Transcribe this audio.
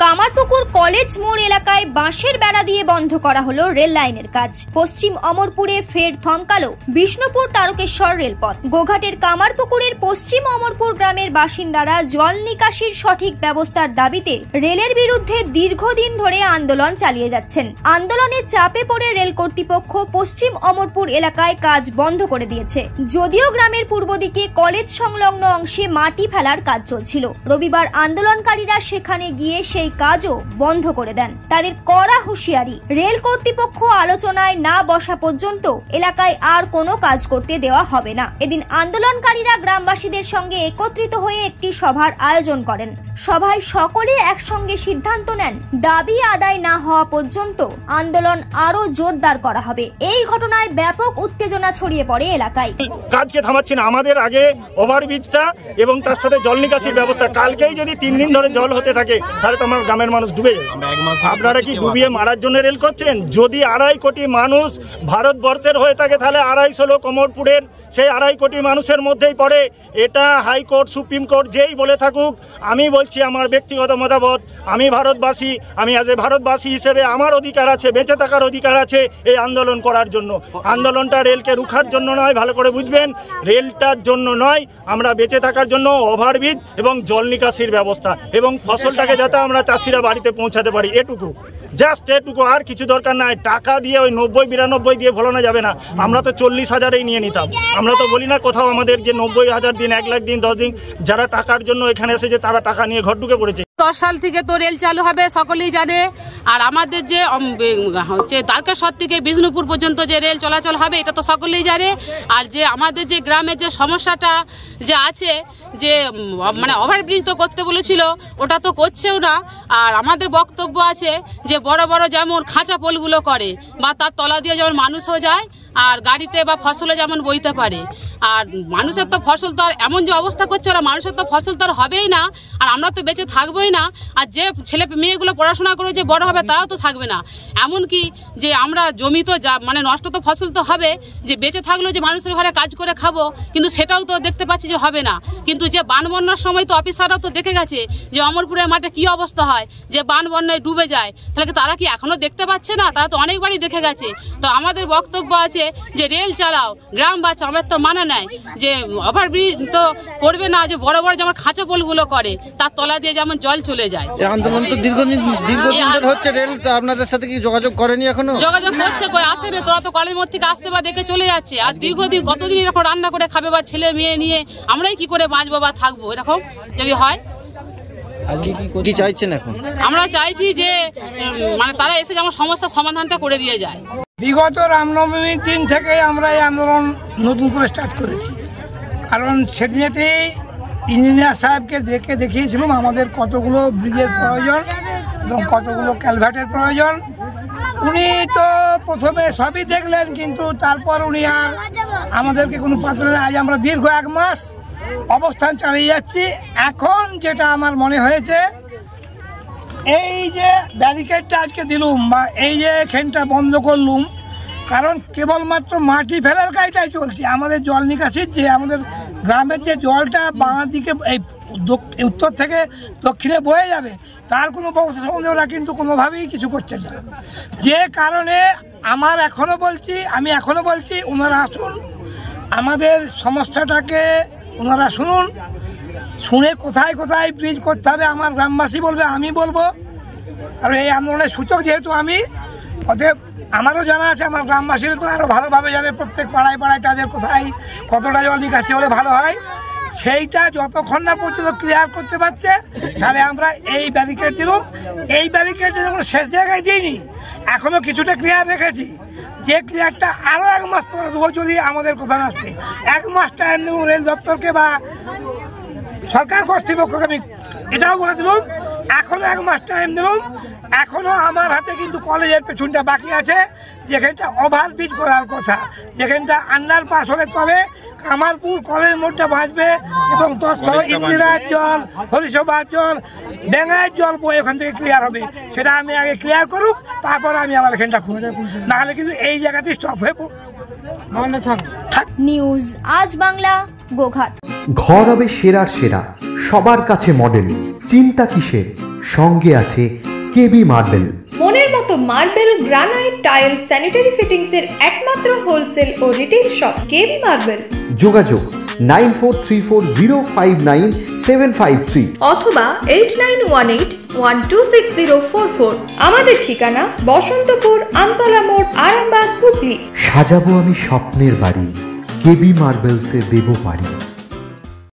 Kamarpukur college মোড় এলাকায় বাঁশের বেড়া দিয়ে বন্ধ করা হলো রেল লাইনের কাজ। পশ্চিম অমরপুরে ফের থমকালো বিষ্ণুপুর তারকেশ্বর রেলপথ। গোঘাটের কামারপুকুরের পশ্চিম অমরপুর গ্রামের বাসিন্দারা জল নিকাশির সঠিক ব্যবস্থার দাবিতে রেলের বিরুদ্ধে দীর্ঘদিন ধরে আন্দোলন চালিয়ে যাচ্ছেন। আন্দোলনে চাপে পড়ে রেল কর্তৃপক্ষ পশ্চিম অমরপুর এলাকায় কাজ বন্ধ করে দিয়েছে। যদিও গ্রামের পূর্ব দিকে কলেজ সংলগ্ন অংশে মাটি ফেলার কাজ চলছিল, রবিবার আন্দোলনকারীরা সেখানে গিয়ে সেই কাজও বন্ধ করে দেন। তাদের কড়া হুঁশিয়ারি, রেল কর্তৃপক্ষ আলোচনায় না বসা পর্যন্ত এলাকায় আর কোনো কাজ করতে দেওয়া হবে না। এদিন আন্দোলনকারীরা গ্রামবাসীদের সঙ্গে একত্রিত হয়ে একটি সভার আয়োজন করেন। সভায় সকলে একসঙ্গে সিদ্ধান্ত নেন, দাবি আদায় না হওয়া পর্যন্ত আন্দোলন আরো জোরদার করা হবে। এই ঘটনায় ব্যাপক উত্তেজনা ছড়িয়ে পড়ে এলাকায়। কাজকে থামাচ্ছি না, আমাদের আগে ওভারব্রিজটা এবং তার সাথে জল নিকাশির ব্যবস্থা। কালকেই যদি 3 দিন ধরে জল হতে থাকে তাহলে তো আমার গ্রামের মানুষ ডুবে যাবে। আপনারা কি ডুবিয়ে মারার জন্য রেল করছেন? যদি 2.5 কোটি মানুষ ভারতবর্ষের হয়ে থাকে তাহলে 250 লোক অমরপুরের সেই 2.5 কোটি মানুষের মধ্যেই পড়ে। এটা হাইকোর্ট সুপ্রিম কোর্ট যেই বলে থাকুক, আমি বলছি আমার ব্যক্তিগত মতামত, আমি ভারতবাসী, আমি অ্যাজ এ ভারতবাসী হিসেবে আমার অধিকার আছে, বেঁচে থাকার অধিকার আছে এই আন্দোলন করার জন্য। আন্দোলনটা রেলকে রুখার জন্য নয়, ভালো করে বুঝবেন, রেলটার জন্য নয়, আমরা বেঁচে থাকার জন্য ওভারব্রিজ এবং জল নিকাশির ব্যবস্থা এবং ফসলটাকে যাতে আমরা চাষিরা বাড়িতে পৌঁছাতে পারি, এটুকু, জাস্ট এটুকু, আর কিছু দরকার নাই। টাকা দিয়ে ওই 90-92 দিয়ে ভোলানো যাবে না। আমরা তো 40,000-এই নিয়ে নিতাম। আমরা তো বলি না কোথাও আমাদের যে 90,000 দিন, 1 লাখ দিন, 10 দিন যারা টাকার জন্য এখানে এসেছে তারা টাকা নিয়ে ঘর ঢুকে পড়েছে। 10 সাল থেকে তো রেল চালু হবে সকলেই জানে। আর আমাদের যে হচ্ছে তারকেশ্বর থেকে বিষ্ণুপুর পর্যন্ত যে রেল চলাচল হবে এটা তো সকলেই জানে। আর যে আমাদের যে গ্রামের যে সমস্যাটা যে আছে, যে মানে ওভারব্রিজ তো করতে বলেছিল, ওটা তো করছেও না। আর আমাদের বক্তব্য আছে যে বড় বড় যেমন খাঁচা পোলগুলো করে বা তার তলা দিয়ে যেমন মানুষও যায় আর গাড়িতে বা ফসলে যেমন বইতে পারে। আর মানুষের তো ফসল তো আর এমন যে অবস্থা করছে ওরা, মানুষের তো ফসল তো আর হবেই না, আর আমরা তো বেঁচে থাকবোই না। আর যে ছেলে মেয়েগুলো পড়াশোনা করে যে বড় হবে তারাও তো থাকবে না। এমনকি যে আমরা জমি তো মানে নষ্ট তো ফসল তো হবে, যে বেঁচে থাকলেও যে মানুষের ঘরে কাজ করে খাবো, কিন্তু সেটাও তো দেখতে পাচ্ছি যে হবে না। কিন্তু যে বান বন্যার সময় তো অফিসাররাও তো দেখে গেছে যে অমরপুরের মাঠে কি অবস্থা হয়, যে বান বন্যায় ডুবে যায়। তাহলে তারা কি এখনো দেখতে পাচ্ছে না? তারা তো অনেকবারই দেখে গেছে। তো আমাদের বক্তব্য আছে যে রেল চালাও, গ্রাম বাঁচাও, আমার তো মানা নাই যে ওভারব্রিজ তো করবে না, যে বড় বড় যেমন খাঁচা পোলগুলো করে তার তলা দিয়ে যেমন জল চলে যায়। এই আন্দোলন তো দীর্ঘদিন ধরে হচ্ছে। রেল তো আপনাদের সাথে কি যোগাযোগ করেনি? এখনো যোগাযোগ করছে, কই আসে না। তোরা তো কলেজ মোড় থেকে আসছে বা দেখে চলে যাচ্ছে। আর দীর্ঘদিন কতদিন এরকম রান্না করে খাবে বা ছেলে মেয়ে নিয়ে আমরাই কি করে বাঁচবো বা থাকবো এরকম যদি হয়? কি চাইছেন এখন? আমরা চাইছি যে মানে তারা এসে যেমন সমস্যার সমাধানটা করে দিয়ে যায়। বিগত রামনবমীর দিন থেকে আমরা এই আন্দোলন নতুন করে স্টার্ট করেছি। কারণ সেদিনেতেই ইঞ্জিনিয়ার সাহেবকে দেখিয়েছিলাম আমাদের কতগুলো ব্রিজের প্রয়োজন এবং কতগুলো ক্যালভার্টের প্রয়োজন। উনি তো প্রথমে সবই দেখলেন, কিন্তু তারপর উনি আর আমাদেরকে কোনো পাত্র নেই। আজ আমরা দীর্ঘ 1 মাস অবস্থান চালিয়ে যাচ্ছি। এখন যেটা আমার মনে হয়েছে, এই যে ব্যারিকেডটা আজকে দিলুম বা এই যে এখানটা বন্ধ করলুম, কারণ কেবলমাত্র মাটি ফেলার কাজটাই চলছে। আমাদের জল নিকাশির যে আমাদের গ্রামের যে জলটা বাঁ দিকে এই উত্তর থেকে দক্ষিণে বয়ে যাবে, তার কোনো ব্যবস্থা সম্বন্ধে ওরা কিন্তু কোনোভাবেই কিছু করছে না। যে কারণে আমি এখনো বলছি ওনারা আসুন, আমাদের সমস্যাটাকে ওনারা শুনুন, শুনে কোথায় কোথায় ব্রিজ করতে হবে আমার গ্রামবাসী বলবে, আমি বলবো। কারণ এই আন্দোলনের সূচক যেহেতু আমি, অতএব আমারও জানা আছে, আমার গ্রামবাসীরা তো আরও ভালোভাবে জানে প্রত্যেক পাড়ায় পাড়ায় তাদের কোথায় কতটা জল নিকাশি হলে ভালো হয়। সেইটা যতক্ষণ না পর্যন্ত ক্লিয়ার করতে পারছে, তাহলে আমরা এই ব্যারিকেড দিলাম। এই ব্যারিকেডটা যখন শেষ জায়গায় দিইনি, এখনও কিছুটা ক্লিয়ার রেখেছি। যে ক্লিয়ারটা আরও 1 মাস পরে দেবো যদি আমাদের কথা আসবে। 1 মাস টাইম দেবো রেল দপ্তরকে বা সরকার কর্তৃপক্ষকে। আমি এটাও বলে দিলাম, এখনও 1 মাস টাইম দিলাম। এখনও আমার হাতে কিন্তু কলেজের পেছনটা বাকি আছে, যেখানটা ওভারব্রিজ করার কথা, যেখানটা আন্ডারপাস হলে তবে কামারপুর কলেজ মোড়টা বাঁচবে এবং ইন্দিরার জল, হরিসভার জল, ডেঙ্গার জল বয়ে ওখান থেকে ক্লিয়ার হবে। সেটা আমি আগে ক্লিয়ার করুক, তারপরে আমি আবার এখানটা খুঁজে, নাহলে কিন্তু এই জায়গাতেই স্টপ হয়ে নিউজ আজ বাংলা, গোঘাট। ঘর হবে সেরার সেরা, সবার কাছে মডেল, চিন্তা কিসের? সঙ্গে আছে কেবি মার্বেল। মনের মতো marble, granite, tile, sanitary fittings এর একমাত্র হোলসেল ও রিটেল শপ কেবি মার্বেল। যোগাযোগ 9434059753 অথবা 8918126044। আমাদের ঠিকানা বসন্তপুর, আমতলা মোড়, আরামবাগ, হুগলি। সাজাবো আমি স্বপ্নের বাড়ি, কেবি মার্বেলসে দেবো বাড়ি।